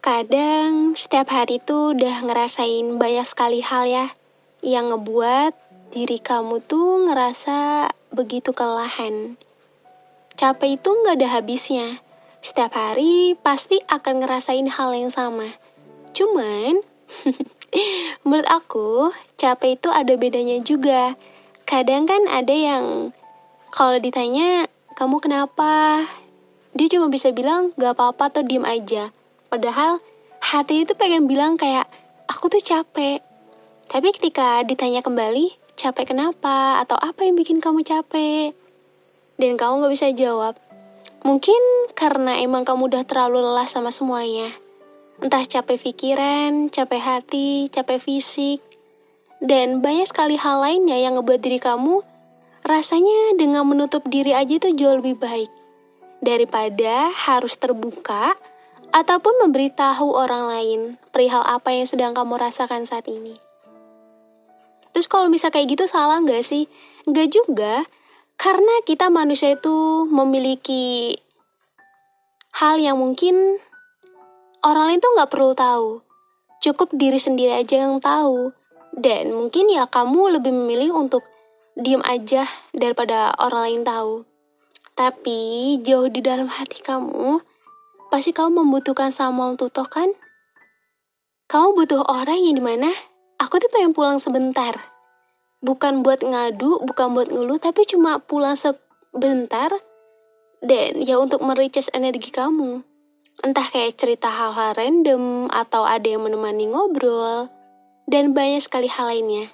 Kadang setiap hari tuh udah ngerasain banyak sekali hal ya yang ngebuat diri kamu tuh ngerasa begitu kelelahan. Capek itu nggak ada habisnya. Setiap hari pasti akan ngerasain hal yang sama. Cuman, menurut aku, capek itu ada bedanya juga. Kadang kan ada yang kalau ditanya, kamu kenapa? Dia cuma bisa bilang, gak apa-apa atau diem aja. Padahal hati itu pengen bilang kayak, aku tuh capek. Tapi ketika ditanya kembali, capek kenapa? Atau apa yang bikin kamu capek? Dan kamu gak bisa jawab. Mungkin karena emang kamu udah terlalu lelah sama semuanya. Entah capek pikiran, capek hati, capek fisik. Dan banyak sekali hal lainnya yang ngebuat diri kamu rasanya dengan menutup diri aja tuh jauh lebih baik. Daripada harus terbuka ataupun memberitahu orang lain perihal apa yang sedang kamu rasakan saat ini. Terus kalau bisa kayak gitu salah nggak sih? Nggak juga, karena kita manusia itu memiliki hal yang mungkin orang lain tuh nggak perlu tahu. Cukup diri sendiri aja yang tahu. Dan mungkin ya kamu lebih memilih untuk diem aja daripada orang lain tahu. Tapi jauh di dalam hati kamu, pasti kamu membutuhkan someone to talk kan? Kamu butuh orang yang dimana aku tuh pengen pulang sebentar. Bukan buat ngadu, bukan buat ngeluh, tapi cuma pulang sebentar. Dan ya untuk merecharge energi kamu. Entah kayak cerita hal-hal random, atau ada yang menemani ngobrol, dan banyak sekali hal lainnya.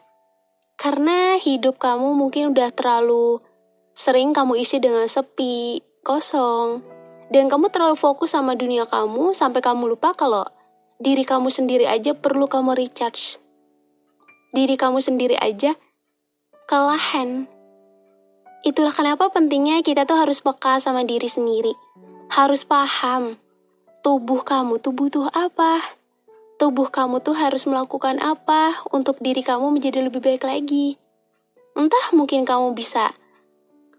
Karena hidup kamu mungkin udah terlalu sering kamu isi dengan sepi, kosong, dan kamu terlalu fokus sama dunia kamu sampai kamu lupa kalau diri kamu sendiri aja perlu kamu recharge. Diri kamu sendiri aja kelelahan. Itulah kenapa pentingnya kita tuh harus peka sama diri sendiri. Harus paham tubuh kamu tuh butuh apa. Tubuh kamu tuh harus melakukan apa untuk diri kamu menjadi lebih baik lagi. Entah mungkin kamu bisa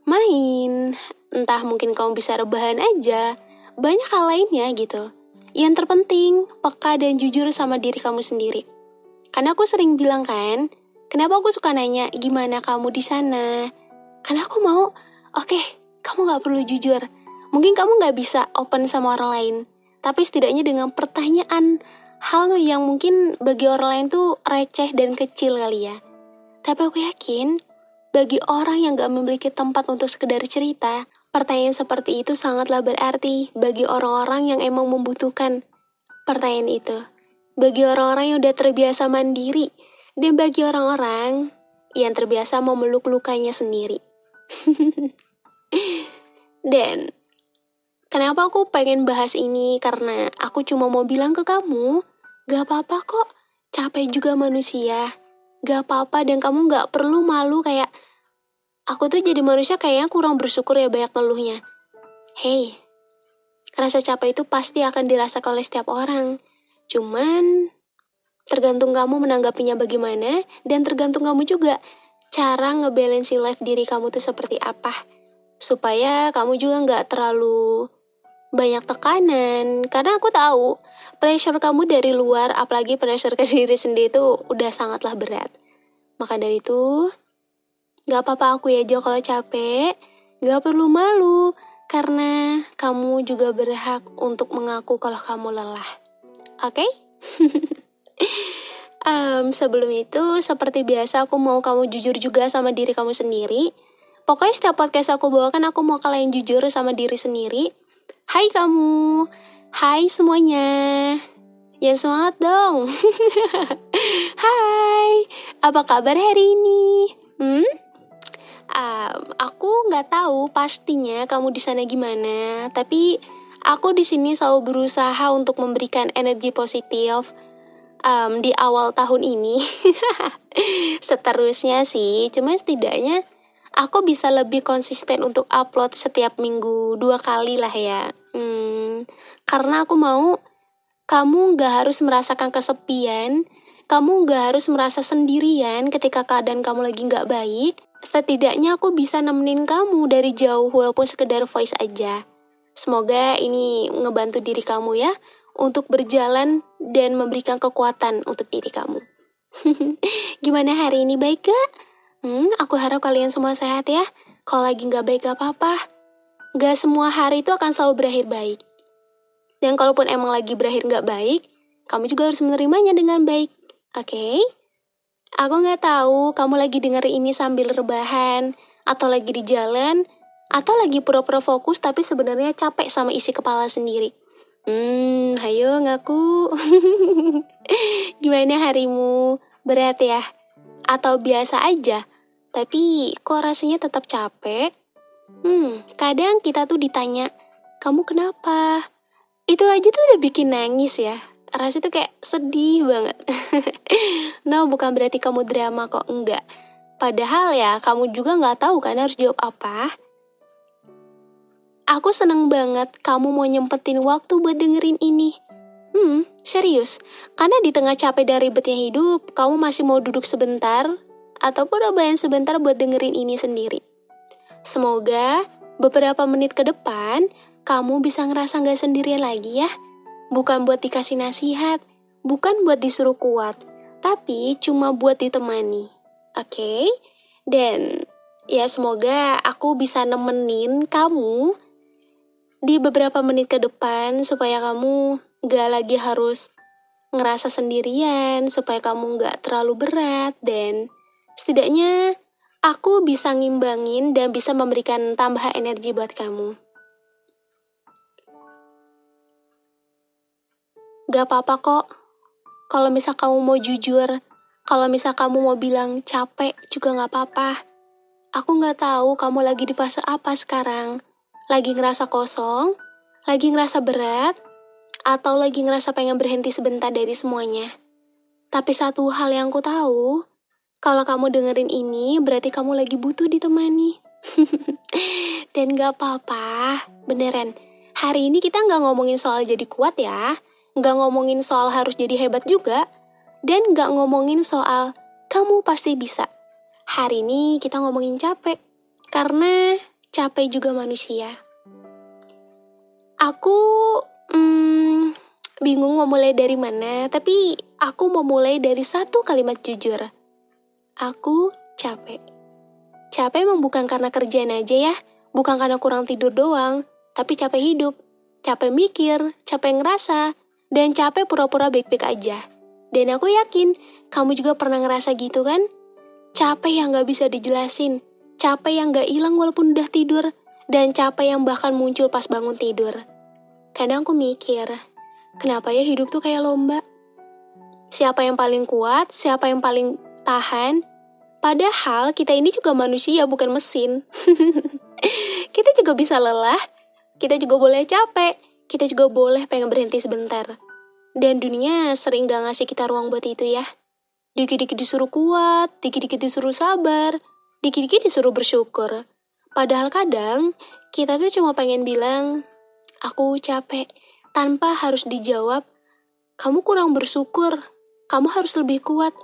main, entah mungkin kamu bisa rebahan aja, banyak hal lainnya gitu. Yang terpenting, peka dan jujur sama diri kamu sendiri. Karena aku sering bilang kan, kenapa aku suka nanya gimana kamu di sana? Karena aku mau, oke, kamu gak perlu jujur. Mungkin kamu gak bisa open sama orang lain, tapi setidaknya dengan pertanyaan hal yang mungkin bagi orang lain tuh receh dan kecil kali ya. Tapi aku yakin, bagi orang yang gak memiliki tempat untuk sekedar cerita, pertanyaan seperti itu sangatlah berarti bagi orang-orang yang emang membutuhkan pertanyaan itu. Bagi orang-orang yang udah terbiasa mandiri, dan bagi orang-orang yang terbiasa memeluk lukanya sendiri. Dan kenapa aku pengen bahas ini? Karena aku cuma mau bilang ke kamu, gak apa-apa kok, capek juga manusia. Gak apa-apa dan kamu gak perlu malu kayak, aku tuh jadi manusia kayaknya kurang bersyukur ya banyak ngeluhnya. Hey, rasa capek itu pasti akan dirasakan oleh setiap orang. Cuman, tergantung kamu menanggapinya bagaimana, dan tergantung kamu juga cara ngebalance life diri kamu tuh seperti apa. Supaya kamu juga gak terlalu banyak tekanan. Karena aku tahu, pressure kamu dari luar, apalagi pressure ke diri sendiri itu udah sangatlah berat. Maka dari itu, gak apa-apa aku aja kalau capek, gak perlu malu, karena kamu juga berhak untuk mengaku kalau kamu lelah. Oke? Sebelum itu, seperti biasa aku mau kamu jujur juga sama diri kamu sendiri. Pokoknya setiap podcast aku bawakan, aku mau kalian jujur sama diri sendiri. Hai kamu, hai semuanya, ya semangat dong. Hai, apa kabar hari ini? Aku nggak tahu pastinya kamu di sana gimana, tapi aku di sini selalu berusaha untuk memberikan energi positif di awal tahun ini. Seterusnya sih, cuma setidaknya aku bisa lebih konsisten untuk upload setiap minggu 2 kali lah ya. Karena aku mau kamu gak harus merasakan kesepian, kamu gak harus merasa sendirian ketika keadaan kamu lagi gak baik. Setidaknya aku bisa nemenin kamu dari jauh walaupun sekedar voice aja. Semoga ini ngebantu diri kamu ya untuk berjalan dan memberikan kekuatan untuk diri kamu. Gimana hari ini, baik gak? Aku harap kalian semua sehat ya. Kalau lagi gak baik gak apa-apa. Gak semua hari itu akan selalu berakhir baik. Dan kalaupun emang lagi berakhir gak baik, kamu juga harus menerimanya dengan baik. Oke? Aku gak tahu kamu lagi denger ini sambil rebahan, atau lagi di jalan, atau lagi pura-pura fokus tapi sebenarnya capek sama isi kepala sendiri. Hayo ngaku. Gimana harimu? Berat ya? Atau biasa aja? Tapi kok rasanya tetap capek? Kadang kita tuh ditanya, kamu kenapa? Itu aja tuh udah bikin nangis ya. Rasanya tuh kayak sedih banget. No, bukan berarti kamu drama kok, enggak. Padahal ya, kamu juga gak tahu kan harus jawab apa. Aku seneng banget kamu mau nyempetin waktu buat dengerin ini. Serius. Karena di tengah capek dan ribetnya hidup, kamu masih mau duduk sebentar, ataupun rebahan sebentar buat dengerin ini sendiri. Semoga beberapa menit ke depan, kamu bisa ngerasa gak sendirian lagi ya. Bukan buat dikasih nasihat, bukan buat disuruh kuat, tapi cuma buat ditemani. Oke? Dan ya semoga aku bisa nemenin kamu di beberapa menit ke depan supaya kamu gak lagi harus ngerasa sendirian, supaya kamu gak terlalu berat, dan setidaknya aku bisa ngimbangin dan bisa memberikan tambahan energi buat kamu. Gak apa-apa kok, kalau misal kamu mau jujur, kalau misal kamu mau bilang capek juga gak apa-apa. Aku gak tahu kamu lagi di fase apa sekarang. Lagi ngerasa kosong, lagi ngerasa berat, atau lagi ngerasa pengen berhenti sebentar dari semuanya. Tapi satu hal yang aku tahu, kalau kamu dengerin ini berarti kamu lagi butuh ditemani. Dan gak apa-apa, beneran. Hari ini kita gak ngomongin soal jadi kuat ya, gak ngomongin soal harus jadi hebat juga, dan gak ngomongin soal kamu pasti bisa. Hari ini kita ngomongin capek, karena capek juga manusia. Aku bingung mau mulai dari mana, tapi aku mau mulai dari satu kalimat jujur. Aku capek. Capek emang bukan karena kerjaan aja ya, bukan karena kurang tidur doang, tapi capek hidup, capek mikir, capek ngerasa, dan capek pura-pura baik-baik aja. Dan aku yakin, kamu juga pernah ngerasa gitu kan? Capek yang gak bisa dijelasin, capek yang gak hilang walaupun udah tidur, dan capek yang bahkan muncul pas bangun tidur. Kadang aku mikir, kenapa ya hidup tuh kayak lomba? Siapa yang paling kuat, siapa yang paling tahan? Padahal kita ini juga manusia, bukan mesin. Kita juga bisa lelah, kita juga boleh capek, kita juga boleh pengen berhenti sebentar. Dan dunia sering gak ngasih kita ruang buat itu ya. Dikit-dikit disuruh kuat, dikit-dikit disuruh sabar, dikit-dikit disuruh bersyukur. Padahal kadang, kita tuh cuma pengen bilang, aku capek, tanpa harus dijawab, kamu kurang bersyukur, kamu harus lebih kuat.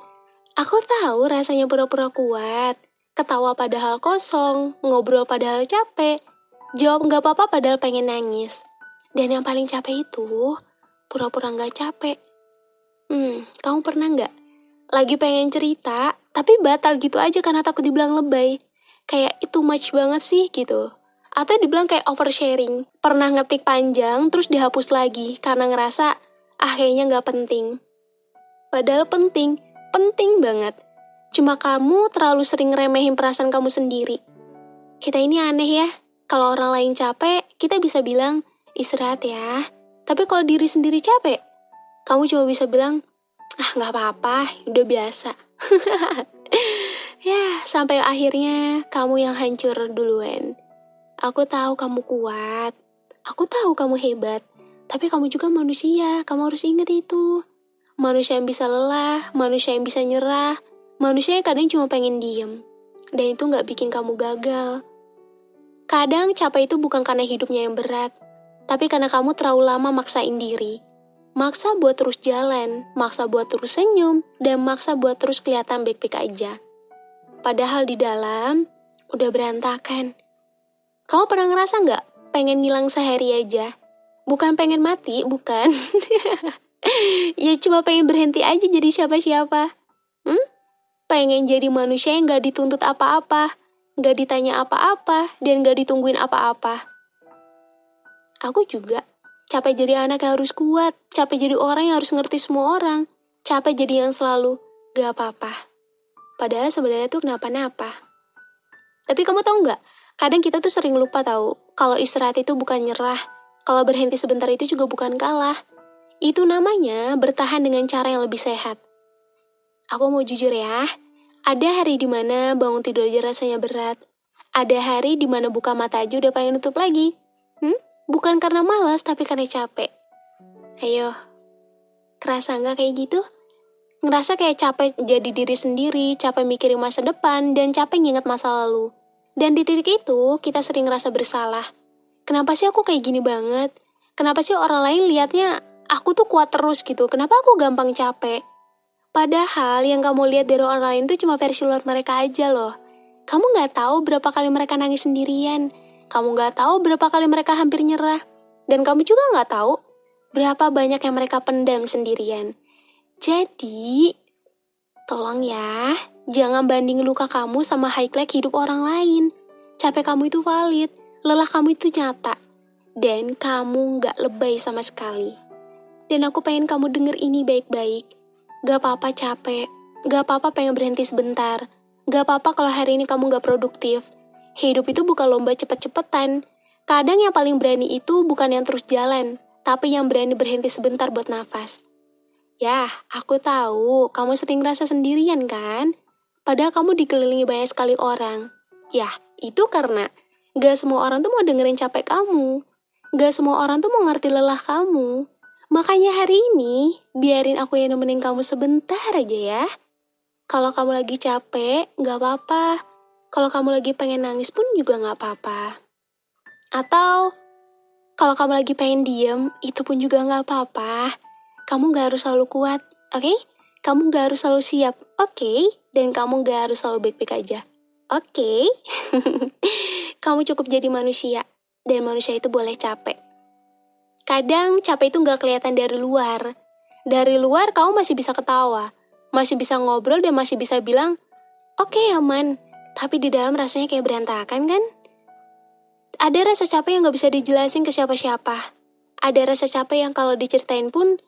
Aku tahu rasanya pura-pura kuat, ketawa padahal kosong, ngobrol padahal capek, jawab gak apa-apa padahal pengen nangis. Dan yang paling capek itu, pura-pura gak capek. Kamu pernah gak? Lagi pengen cerita, tapi batal gitu aja karena takut dibilang lebay. Kayak itu much banget sih gitu. Atau dibilang kayak oversharing. Pernah ngetik panjang, terus dihapus lagi karena ngerasa, kayaknya gak penting. Padahal penting banget. Cuma kamu terlalu sering ngeremehin perasaan kamu sendiri. Kita ini aneh ya. Kalau orang lain capek, kita bisa bilang, istirahat ya. Tapi kalau diri sendiri capek, kamu cuma bisa bilang, gak apa-apa, udah biasa. Ya, sampai akhirnya kamu yang hancur duluan. Aku tahu kamu kuat, aku tahu kamu hebat, tapi kamu juga manusia, kamu harus ingat itu. Manusia yang bisa lelah, manusia yang bisa nyerah, manusia yang kadang cuma pengen diem. Dan itu gak bikin kamu gagal. Kadang capek itu bukan karena hidupnya yang berat, tapi karena kamu terlalu lama maksain diri. Maksa buat terus jalan, maksa buat terus senyum, dan maksa buat terus kelihatan baik-baik aja. Padahal di dalam, udah berantakan. Kamu pernah ngerasa gak pengen ngilang sehari aja? Bukan pengen mati, bukan. Ya cuma pengen berhenti aja jadi siapa-siapa. Pengen jadi manusia yang gak dituntut apa-apa, gak ditanya apa-apa, dan gak ditungguin apa-apa. Aku juga capek jadi anak yang harus kuat, capek jadi orang yang harus ngerti semua orang, capek jadi yang selalu gak apa-apa. Padahal sebenarnya tuh kenapa-napa. Tapi kamu tahu nggak? Kadang kita tuh sering lupa tahu kalau istirahat itu bukan nyerah, kalau berhenti sebentar itu juga bukan kalah. Itu namanya bertahan dengan cara yang lebih sehat. Aku mau jujur ya, ada hari dimana bangun tidur aja rasanya berat. Ada hari dimana buka mata aja udah pengen nutup lagi. Bukan karena malas, tapi karena capek. Ayo, kerasa nggak kayak gitu? Ngerasa kayak capek jadi diri sendiri, capek mikirin masa depan, dan capek nginget masa lalu. Dan di titik itu, kita sering ngerasa bersalah. Kenapa sih aku kayak gini banget? Kenapa sih orang lain liatnya aku tuh kuat terus gitu? Kenapa aku gampang capek? Padahal yang kamu lihat dari orang lain tuh cuma versi luar mereka aja loh. Kamu nggak tahu berapa kali mereka nangis sendirian. Kamu nggak tahu berapa kali mereka hampir nyerah. Dan kamu juga nggak tahu berapa banyak yang mereka pendam sendirian. Jadi, tolong ya, jangan banding luka kamu sama highlight hidup orang lain. Capek kamu itu valid, lelah kamu itu nyata. Dan kamu nggak lebay sama sekali. Dan aku pengen kamu denger ini baik-baik. Gak apa-apa capek, gak apa-apa pengen berhenti sebentar. Gak apa-apa kalau hari ini kamu gak produktif. Hidup itu bukan lomba cepet-cepetan. Kadang yang paling berani itu bukan yang terus jalan, tapi yang berani berhenti sebentar buat nafas. Ya, aku tahu kamu sering ngerasa sendirian kan? Padahal kamu dikelilingi banyak sekali orang. Ya, itu karena gak semua orang tuh mau dengerin capek kamu. Gak semua orang tuh mau ngerti lelah kamu. Makanya hari ini, biarin aku yang nemenin kamu sebentar aja ya. Kalau kamu lagi capek, gak apa-apa. Kalau kamu lagi pengen nangis pun juga gak apa-apa. Atau, kalau kamu lagi pengen diem, itu pun juga gak apa-apa. Kamu gak harus selalu kuat, oke? Kamu gak harus selalu siap, oke? Dan kamu gak harus selalu baik-baik aja, oke? Kamu cukup jadi manusia, dan manusia itu boleh capek. Kadang capek itu gak kelihatan dari luar. Dari luar kamu masih bisa ketawa, masih bisa ngobrol dan masih bisa bilang, oke, aman. Tapi di dalam rasanya kayak berantakan kan? Ada rasa capek yang gak bisa dijelasin ke siapa-siapa. Ada rasa capek yang kalau diceritain pun,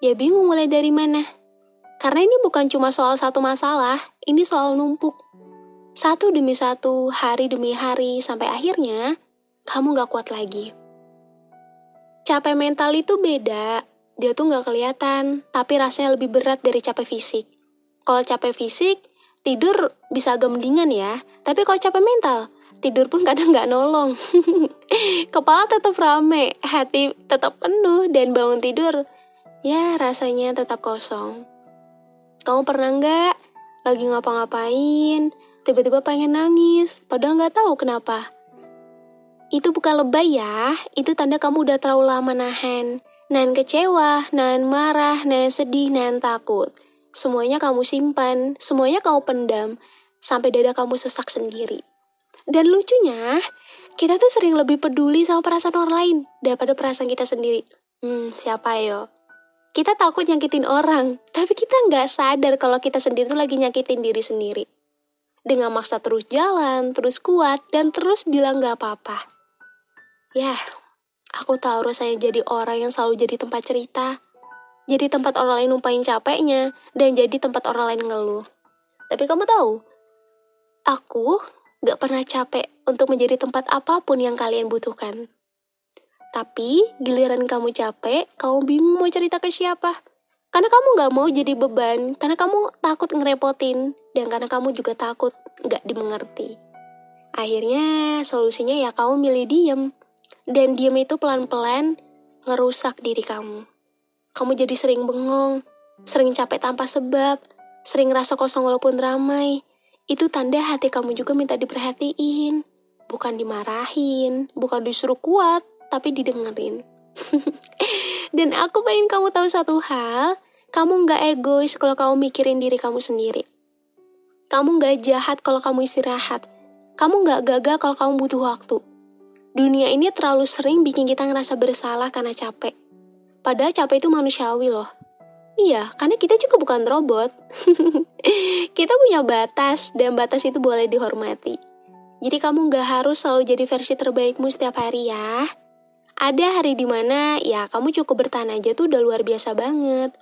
ya bingung mulai dari mana. Karena ini bukan cuma soal satu masalah, ini soal numpuk. Satu demi satu, hari demi hari, sampai akhirnya kamu gak kuat lagi. Capek mental itu beda, dia tuh gak kelihatan, tapi rasanya lebih berat dari capek fisik. Kalau capek fisik, tidur bisa agak mendingan ya, tapi kalau capek mental, tidur pun kadang gak nolong. Kepala tetap rame, hati tetap penuh, dan bangun tidur, ya rasanya tetap kosong. Kamu pernah nggak lagi ngapa-ngapain, tiba-tiba pengen nangis, padahal nggak tahu kenapa? Itu bukan lebay ya, itu tanda kamu udah terlalu lama nahan. Nahan kecewa, nahan marah, nahan sedih, nahan takut. Semuanya kamu simpan, semuanya kamu pendam, sampai dada kamu sesak sendiri. Dan lucunya, kita tuh sering lebih peduli sama perasaan orang lain daripada perasaan kita sendiri. Siapa yo? Kita takut nyakitin orang, tapi kita nggak sadar kalau kita sendiri tuh lagi nyakitin diri sendiri. Dengan maksa terus jalan, terus kuat, dan terus bilang nggak apa-apa. Ya, aku tahu rasanya jadi orang yang selalu jadi tempat cerita. Jadi tempat orang lain numpain capeknya, dan jadi tempat orang lain ngeluh. Tapi kamu tahu, aku nggak pernah capek untuk menjadi tempat apapun yang kalian butuhkan. Tapi, giliran kamu capek, kamu bingung mau cerita ke siapa. Karena kamu gak mau jadi beban, karena kamu takut ngerepotin, dan karena kamu juga takut gak dimengerti. Akhirnya, solusinya ya kamu milih diem. Dan diem itu pelan-pelan ngerusak diri kamu. Kamu jadi sering bengong, sering capek tanpa sebab, sering rasa kosong walaupun ramai. Itu tanda hati kamu juga minta diperhatiin. Bukan dimarahin, bukan disuruh kuat, tapi didengerin. Dan aku pengen kamu tahu satu hal, kamu gak egois kalau kamu mikirin diri kamu sendiri. Kamu gak jahat kalau kamu istirahat. Kamu gak gagal kalau kamu butuh waktu. Dunia ini terlalu sering bikin kita ngerasa bersalah karena capek. Padahal capek itu manusiawi loh. Iya, karena kita juga bukan robot. Kita punya batas, dan batas itu boleh dihormati. Jadi kamu gak harus selalu jadi versi terbaikmu setiap hari ya. Ada hari dimana ya kamu cukup bertahan aja tuh udah luar biasa banget.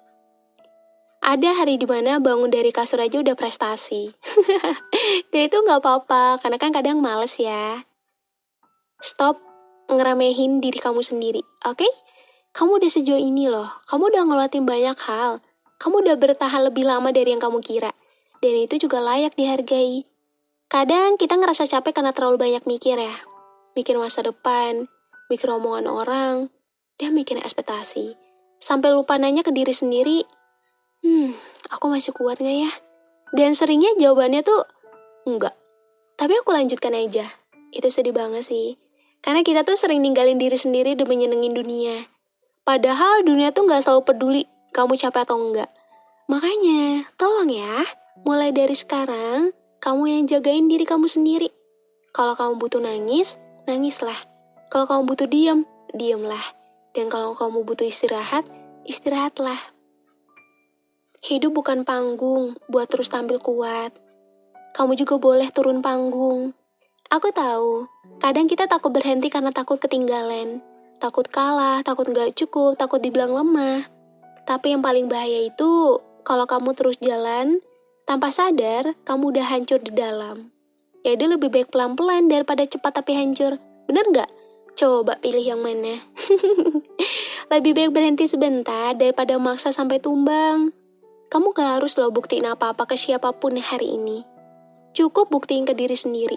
Ada hari dimana bangun dari kasur aja udah prestasi. Dan itu gak apa-apa, karena kan kadang males ya. Stop ngeremehin diri kamu sendiri, oke? Kamu udah sejauh ini loh, kamu udah ngelewatin banyak hal. Kamu udah bertahan lebih lama dari yang kamu kira. Dan itu juga layak dihargai. Kadang kita ngerasa capek karena terlalu banyak mikir ya. Mikir masa depan, mikir omongan orang, dan mikir ekspektasi. Sampai lupa nanya ke diri sendiri, aku masih kuat gak ya? Dan seringnya jawabannya tuh, enggak. Tapi aku lanjutkan aja. Itu sedih banget sih. Karena kita tuh sering ninggalin diri sendiri demi nyenengin dunia. Padahal dunia tuh gak selalu peduli kamu capek atau enggak. Makanya, tolong ya, mulai dari sekarang, kamu yang jagain diri kamu sendiri. Kalau kamu butuh nangis, nangislah. Kalau kamu butuh diam, diamlah. Dan kalau kamu butuh istirahat, istirahatlah. Hidup bukan panggung buat terus tampil kuat. Kamu juga boleh turun panggung. Aku tahu, kadang kita takut berhenti karena takut ketinggalan. Takut kalah, takut gak cukup, takut dibilang lemah. Tapi yang paling bahaya itu, kalau kamu terus jalan, tanpa sadar, kamu udah hancur di dalam. Jadi lebih baik pelan-pelan daripada cepat tapi hancur. Bener gak? Coba pilih yang mana. Lebih baik berhenti sebentar daripada maksa sampai tumbang. Kamu gak harus loh buktiin apa-apa ke siapapun hari ini. Cukup buktiin ke diri sendiri.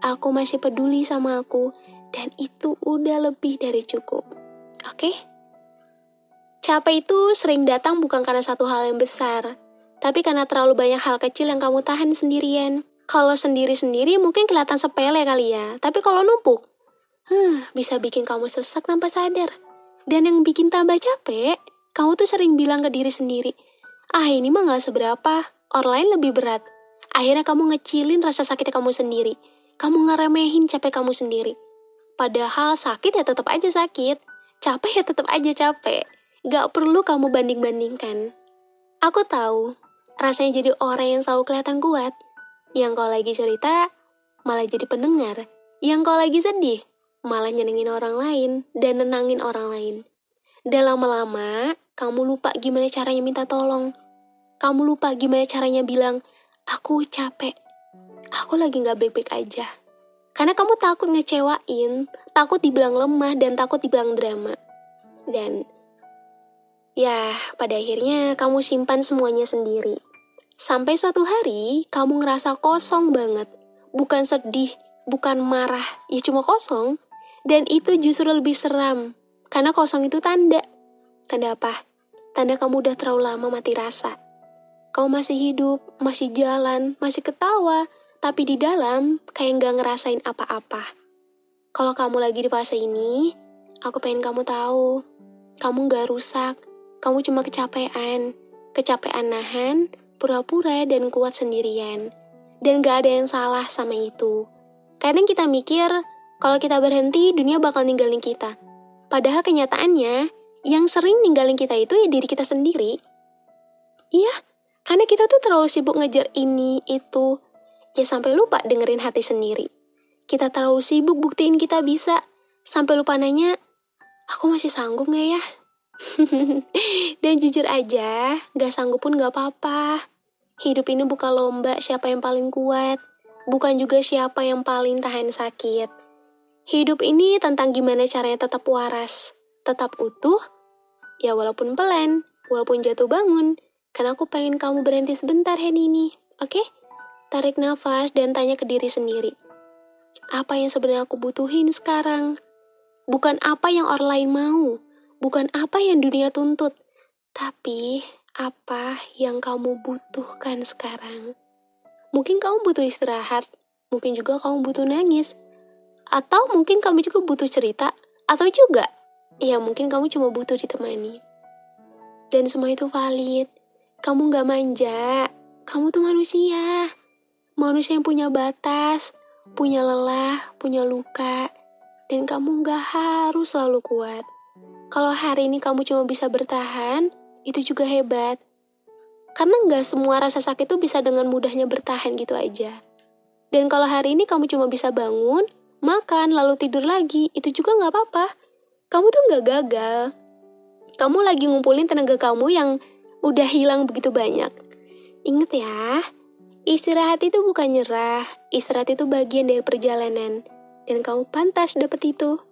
Aku masih peduli sama aku, dan itu udah lebih dari cukup. Oke? Capek itu sering datang bukan karena satu hal yang besar, tapi karena terlalu banyak hal kecil yang kamu tahan sendirian. Kalau sendiri-sendiri mungkin kelihatan sepele kali ya, tapi kalau numpuk, bisa bikin kamu sesak tanpa sadar. Dan yang bikin tambah capek, kamu tuh sering bilang ke diri sendiri, ini mah gak seberapa, orang lain lebih berat. Akhirnya kamu ngecilin rasa sakit kamu sendiri. Kamu ngeremehin capek kamu sendiri. Padahal sakit ya tetap aja sakit. Capek ya tetap aja capek. Gak perlu kamu banding-bandingkan. Aku tahu, rasanya jadi orang yang selalu kelihatan kuat. Yang kalau lagi cerita, malah jadi pendengar. Yang kalau lagi sedih, malah nyenengin orang lain dan nenangin orang lain. Dan lama-lama, kamu lupa gimana caranya minta tolong. Kamu lupa gimana caranya bilang, aku capek. Aku lagi gak baik-baik aja. Karena kamu takut ngecewain, takut dibilang lemah, dan takut dibilang drama. Dan ya, pada akhirnya kamu simpan semuanya sendiri. Sampai suatu hari, kamu ngerasa kosong banget. Bukan sedih, bukan marah, ya cuma kosong. Dan itu justru lebih seram. Karena kosong itu tanda. Tanda apa? Tanda kamu udah terlalu lama mati rasa. Kamu masih hidup, masih jalan, masih ketawa, tapi di dalam kayak gak ngerasain apa-apa. Kalau kamu lagi di fase ini, aku pengen kamu tahu, kamu gak rusak, kamu cuma kecapean. Kecapean nahan, pura-pura dan kuat sendirian. Dan gak ada yang salah sama itu. Kadang kita mikir, kalau kita berhenti, dunia bakal ninggalin kita. Padahal kenyataannya, yang sering ninggalin kita itu ya diri kita sendiri. Iya, karena kita tuh terlalu sibuk ngejar ini, itu. Ya sampai lupa dengerin hati sendiri. Kita terlalu sibuk buktiin kita bisa. Sampai lupa nanya, aku masih sanggup gak ya? Dan jujur aja, gak sanggup pun gak apa-apa. Hidup ini bukan lomba siapa yang paling kuat. Bukan juga siapa yang paling tahan sakit. Hidup ini tentang gimana caranya tetap waras. Tetap utuh. Ya walaupun pelan, walaupun jatuh bangun. Karena aku pengen kamu berhenti sebentar hari ini, oke? Tarik nafas dan tanya ke diri sendiri. Apa yang sebenarnya aku butuhin sekarang? Bukan apa yang orang lain mau. Bukan apa yang dunia tuntut. Tapi apa yang kamu butuhkan sekarang? Mungkin kamu butuh istirahat. Mungkin juga kamu butuh nangis. Atau mungkin kamu juga butuh cerita. Atau juga, ya mungkin kamu cuma butuh ditemani. Dan semua itu valid. Kamu gak manja. Kamu tuh manusia. Manusia yang punya batas, punya lelah, punya luka, Dan kamu gak harus selalu kuat. Kalau hari ini kamu cuma bisa bertahan, itu juga hebat. Karena gak semua rasa sakit itu bisa dengan mudahnya bertahan gitu aja. Dan kalau hari ini kamu cuma bisa bangun, makan, lalu tidur lagi, itu juga gak apa-apa. Kamu tuh gak gagal. Kamu lagi ngumpulin tenaga kamu yang udah hilang begitu banyak. Ingat ya, istirahat itu bukan nyerah. Istirahat itu bagian dari perjalanan. Dan kamu pantas dapet itu.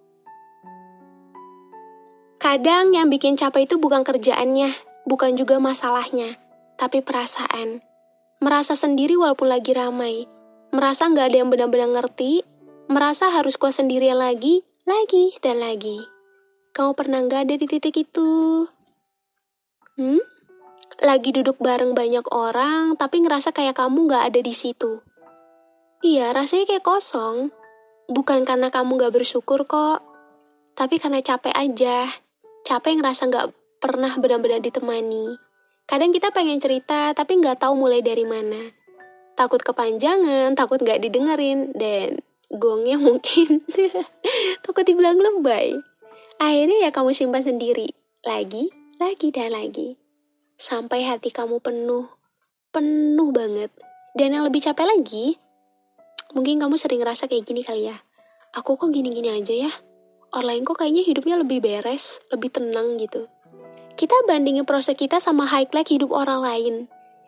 Kadang yang bikin capek itu bukan kerjaannya, bukan juga masalahnya, tapi perasaan. Merasa sendiri walaupun lagi ramai. Merasa gak ada yang benar-benar ngerti. Merasa harus kuat sendirian lagi, dan lagi. Kamu pernah gak ada di titik itu? Lagi duduk bareng banyak orang, tapi ngerasa kayak kamu gak ada di situ. Iya, rasanya kayak kosong. Bukan karena kamu gak bersyukur kok, tapi karena capek aja. Capek ngerasa gak pernah benar-benar ditemani. Kadang kita pengen cerita, tapi gak tahu mulai dari mana. Takut kepanjangan, takut gak didengerin, dan gongnya mungkin takut dibilang lebay. Akhirnya ya kamu simpan sendiri, lagi, dan lagi. Sampai hati kamu penuh banget. Dan yang lebih capek lagi, mungkin kamu sering ngerasa kayak gini kali ya. Aku kok gini-gini aja ya? Orang lain kok kayaknya hidupnya lebih beres, lebih tenang gitu. Kita bandingin proses kita sama highlight hidup orang lain.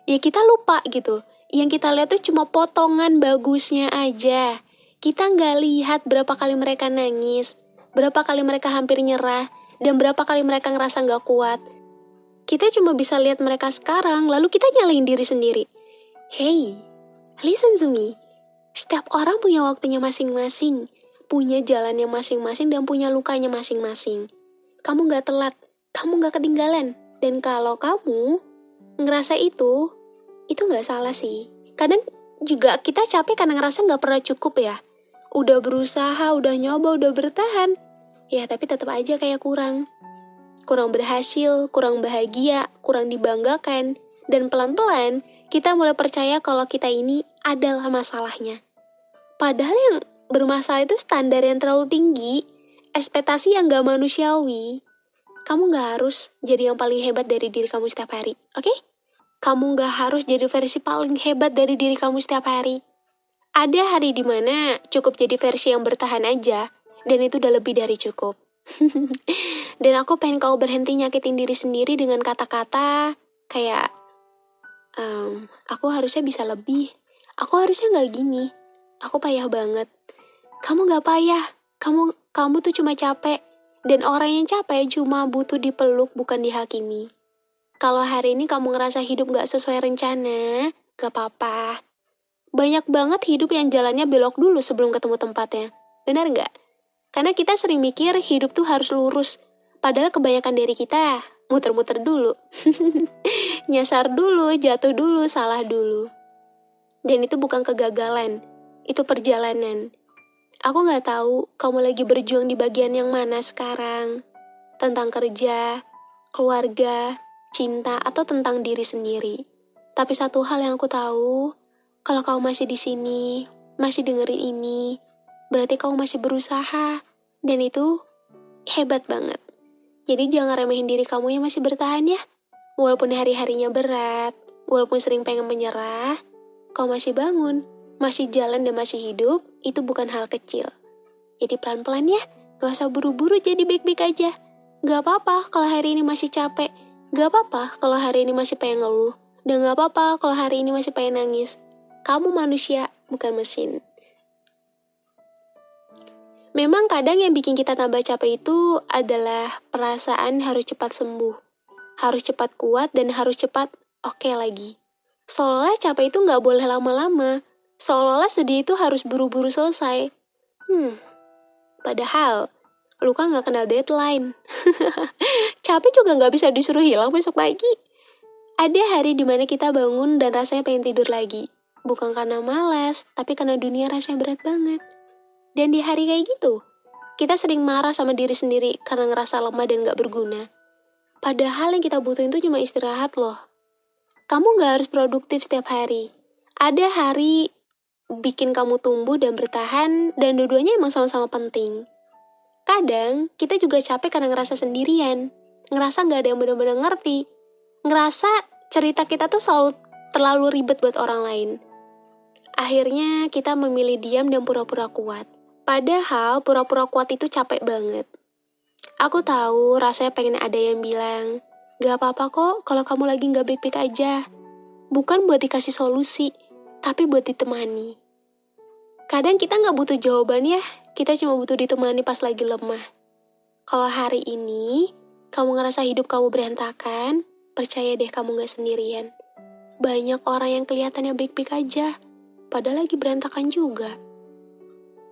Ya kita lupa gitu. Yang kita lihat tuh cuma potongan bagusnya aja. Kita nggak lihat berapa kali mereka nangis, berapa kali mereka hampir nyerah, dan berapa kali mereka ngerasa nggak kuat. Kita cuma bisa lihat mereka sekarang, lalu kita nyalahin diri sendiri. Hey, listen to me. Setiap orang punya waktunya masing-masing, punya jalannya masing-masing, dan punya lukanya masing-masing. Kamu gak telat, kamu gak ketinggalan. Dan kalau kamu ngerasa itu gak salah sih. Kadang juga kita capek karena ngerasa gak pernah cukup ya. Udah berusaha, udah nyoba, udah bertahan. Ya tapi tetap aja kayak kurang. Kurang berhasil, kurang bahagia, kurang dibanggakan. Dan pelan-pelan kita mulai percaya kalau kita ini adalah masalahnya. Padahal yang bermasalah itu standar yang terlalu tinggi, ekspektasi yang gak manusiawi. Kamu gak harus jadi yang paling hebat dari diri kamu setiap hari, oke? Kamu gak harus jadi versi paling hebat dari diri kamu setiap hari. Ada hari dimana cukup jadi versi yang bertahan aja, dan itu udah lebih dari cukup. Dan aku pengen kamu berhenti nyakitin diri sendiri dengan kata-kata kayak, aku harusnya bisa lebih, aku harusnya gak gini, aku payah banget. Kamu gak payah, kamu tuh cuma capek. Dan orang yang capek cuma butuh dipeluk, bukan dihakimi. Kalau hari ini kamu ngerasa hidup gak sesuai rencana, gak apa-apa. Banyak banget hidup yang jalannya belok dulu sebelum ketemu tempatnya. Benar gak? Karena kita sering mikir hidup tuh harus lurus. Padahal kebanyakan dari kita muter-muter dulu. Nyasar dulu, jatuh dulu, salah dulu. Dan itu bukan kegagalan, itu perjalanan. Aku gak tahu kamu lagi berjuang di bagian yang mana sekarang. Tentang kerja, keluarga, cinta, atau tentang diri sendiri. Tapi satu hal yang aku tahu, kalau kamu masih di sini, masih dengerin ini, berarti kamu masih berusaha. Dan itu hebat banget. Jadi jangan remehin diri kamu yang masih bertahan ya. Walaupun hari-harinya berat, walaupun sering pengen menyerah, kamu masih bangun, masih jalan dan masih hidup, itu bukan hal kecil. Jadi pelan-pelan ya, gak usah buru-buru jadi baik-baik aja. Gak apa-apa kalau hari ini masih capek, gak apa-apa kalau hari ini masih pengen ngeluh, dan gak apa-apa kalau hari ini masih pengen nangis. Kamu manusia, bukan mesin. Memang kadang yang bikin kita tambah capek itu adalah perasaan harus cepat sembuh, harus cepat kuat, dan harus cepat oke lagi. Seolah capek itu gak boleh lama-lama, seolah-olah sedih itu harus buru-buru selesai. Padahal luka gak kenal deadline. Capek juga gak bisa disuruh hilang besok pagi. Ada hari dimana kita bangun dan rasanya pengen tidur lagi. Bukan karena malas, tapi karena dunia rasanya berat banget. Dan di hari kayak gitu, kita sering marah sama diri sendiri karena ngerasa lemah dan gak berguna. Padahal yang kita butuhin itu cuma istirahat loh. Kamu gak harus produktif setiap hari. Ada hari bikin kamu tumbuh dan bertahan, dan dua-duanya emang sama-sama penting. Kadang kita juga capek karena ngerasa sendirian, ngerasa gak ada yang benar-benar ngerti, ngerasa cerita kita tuh selalu terlalu ribet buat orang lain. Akhirnya kita memilih diam dan pura-pura kuat. Padahal pura-pura kuat itu capek banget. Aku tahu rasanya pengen ada yang bilang, gak apa-apa kok kalau kamu lagi gak baik-baik aja. Bukan buat dikasih solusi, tapi buat ditemani. Kadang kita gak butuh jawaban ya, kita cuma butuh ditemani pas lagi lemah. Kalau hari ini kamu ngerasa hidup kamu berantakan, percaya deh kamu gak sendirian. Banyak orang yang kelihatannya baik-baik aja, padahal lagi berantakan juga.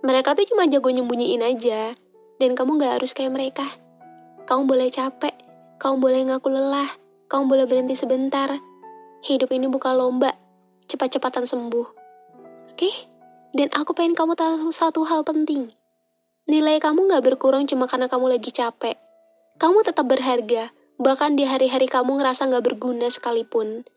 Mereka tuh cuma jago nyembunyiin aja, dan kamu gak harus kayak mereka. Kamu boleh capek, kamu boleh ngaku lelah, kamu boleh berhenti sebentar. Hidup ini bukan lomba, cepat-cepatan sembuh. Oke? Dan aku pengen kamu tahu satu hal penting. Nilai kamu gak berkurang cuma karena kamu lagi capek. Kamu tetap berharga, bahkan di hari-hari kamu ngerasa gak berguna sekalipun.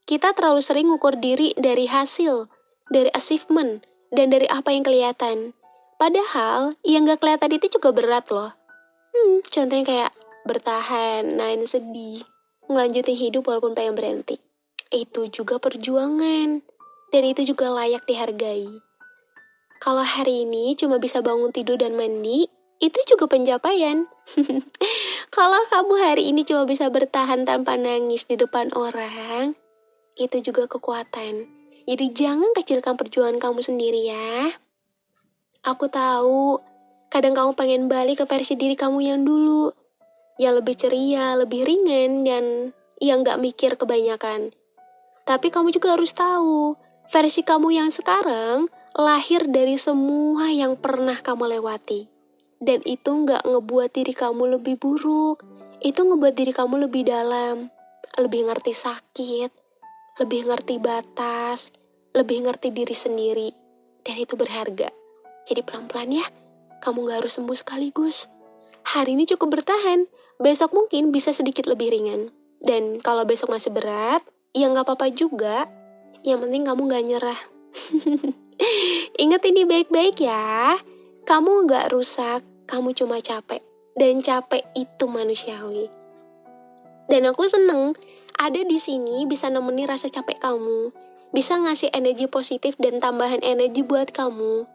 Kita terlalu sering ngukur diri dari hasil, dari achievement, dan dari apa yang kelihatan. Padahal, yang gak kelihatan itu juga berat loh. Contohnya kayak bertahan, nahan sedih, ngelanjutin hidup walaupun pengen berhenti. Itu juga perjuangan, dan itu juga layak dihargai. Kalau hari ini cuma bisa bangun tidur dan mandi, itu juga pencapaian. Kalau kamu hari ini cuma bisa bertahan tanpa nangis di depan orang, itu juga kekuatan. Jadi jangan kecilkan perjuangan kamu sendiri ya. Aku tahu, kadang kamu pengen balik ke versi diri kamu yang dulu. Yang lebih ceria, lebih ringan, dan yang gak mikir kebanyakan. Tapi kamu juga harus tahu, versi kamu yang sekarang lahir dari semua yang pernah kamu lewati. Dan itu gak ngebuat diri kamu lebih buruk. Itu ngebuat diri kamu lebih dalam, lebih ngerti sakit, lebih ngerti batas, lebih ngerti diri sendiri. Dan itu berharga. Jadi pelan-pelan ya, kamu gak harus sembuh sekaligus. Hari ini cukup bertahan, besok mungkin bisa sedikit lebih ringan. Dan kalau besok masih berat, ya gak apa-apa juga. Yang penting kamu gak nyerah. Ingat ini baik-baik ya. Kamu gak rusak, kamu cuma capek. Dan capek itu manusiawi. Dan aku seneng ada di sini bisa nemenin rasa capek kamu. Bisa ngasih energi positif dan tambahan energi buat kamu.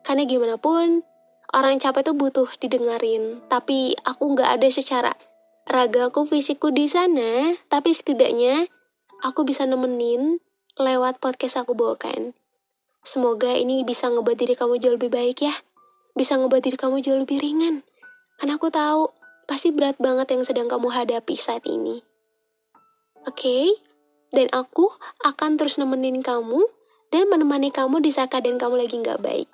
Karena gimana pun, orang capek tuh butuh didengarin. Tapi aku gak ada secara ragaku, fisikku di sana. Tapi setidaknya aku bisa nemenin lewat podcast aku bawakan. Semoga ini bisa ngebuat diri kamu jauh lebih baik ya. Bisa ngebuat diri kamu jauh lebih ringan. Karena aku tahu, pasti berat banget yang sedang kamu hadapi saat ini. Oke? Dan aku akan terus nemenin kamu dan menemani kamu di saat keadaan kamu lagi gak baik.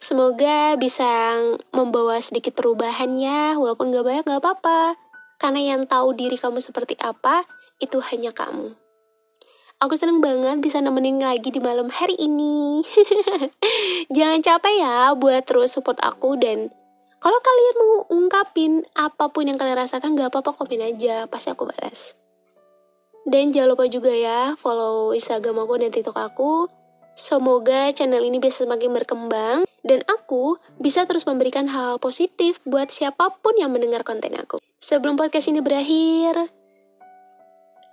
Semoga bisa membawa sedikit perubahan ya. Walaupun gak banyak gak apa-apa. Karena yang tahu diri kamu seperti apa, itu hanya kamu. Aku seneng banget bisa nemenin lagi di malam hari ini. Jangan capek ya buat terus support aku. Dan kalau kalian mau ungkapin apapun yang kalian rasakan, gak apa-apa, komen aja, pasti aku balas. Dan jangan lupa juga ya follow Instagram aku dan TikTok aku. Semoga channel ini bisa semakin berkembang dan aku bisa terus memberikan hal-hal positif buat siapapun yang mendengar konten aku. Sebelum podcast ini berakhir,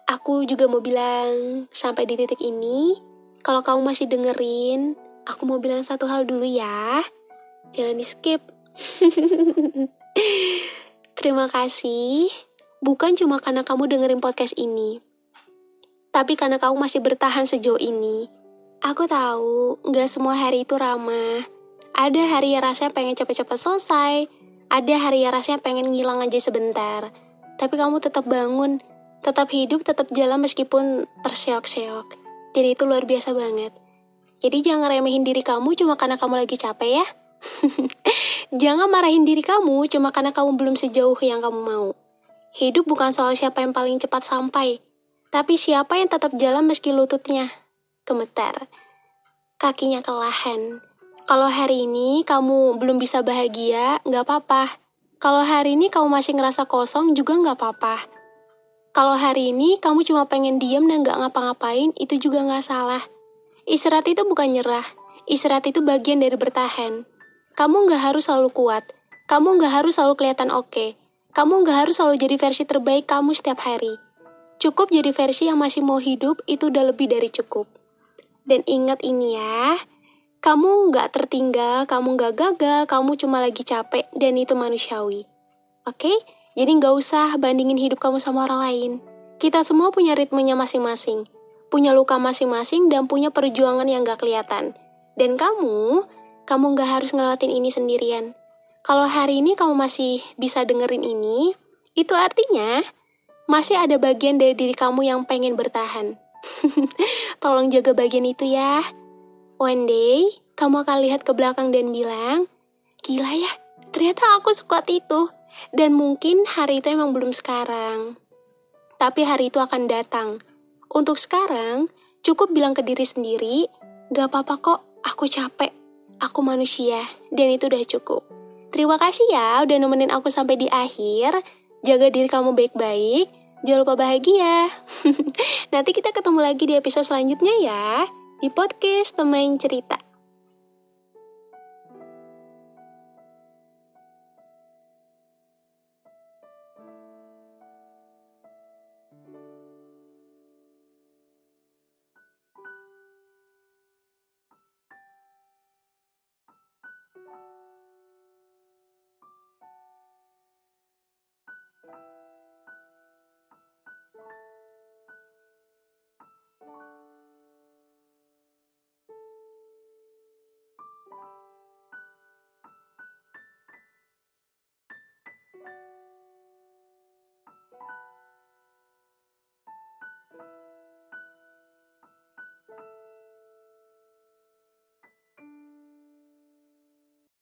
aku juga mau bilang sampai di titik ini, kalau kamu masih dengerin, aku mau bilang satu hal dulu ya. Jangan di skip. Terima kasih, bukan cuma karena kamu dengerin podcast ini, tapi karena kamu masih bertahan sejauh ini. Aku tahu, gak semua hari itu ramah. Ada hari yang rasanya pengen cepet-cepet selesai. Ada hari yang rasanya pengen ngilang aja sebentar. Tapi kamu tetap bangun, tetap hidup, tetap jalan meskipun terseok-seok. Dan itu luar biasa banget. Jadi jangan remehin diri kamu cuma karena kamu lagi capek ya. Jangan marahin diri kamu cuma karena kamu belum sejauh yang kamu mau. Hidup bukan soal siapa yang paling cepat sampai, tapi siapa yang tetap jalan meski lututnya gemetar, kakinya kelelahan. Kalau hari ini kamu belum bisa bahagia, gak apa-apa. Kalau hari ini kamu masih ngerasa kosong juga gak apa-apa. Kalau hari ini kamu cuma pengen diam dan gak ngapa-ngapain, itu juga gak salah. Istirahat itu bukan nyerah. Istirahat itu bagian dari bertahan. Kamu nggak harus selalu kuat. Kamu nggak harus selalu kelihatan oke. Kamu nggak harus selalu jadi versi terbaik kamu setiap hari. Cukup jadi versi yang masih mau hidup, itu udah lebih dari cukup. Dan ingat ini ya, kamu nggak tertinggal, kamu nggak gagal, kamu cuma lagi capek, dan itu manusiawi. Oke? Jadi nggak usah bandingin hidup kamu sama orang lain. Kita semua punya ritmenya masing-masing, punya luka masing-masing, dan punya perjuangan yang nggak kelihatan. Dan kamu nggak harus ngelewatin ini sendirian. Kalau hari ini kamu masih bisa dengerin ini, itu artinya masih ada bagian dari diri kamu yang pengen bertahan. Tolong jaga bagian itu ya. One day, kamu akan lihat ke belakang dan bilang, gila ya, ternyata aku sekuat itu. Dan mungkin hari itu emang belum sekarang. Tapi hari itu akan datang. Untuk sekarang, cukup bilang ke diri sendiri, gak apa-apa kok, aku capek. Aku manusia, dan itu udah cukup. Terima kasih ya udah nemenin aku sampai di akhir. Jaga diri kamu baik-baik. Jangan lupa bahagia. Nanti kita ketemu lagi di episode selanjutnya ya. Di podcast Teman Cerita.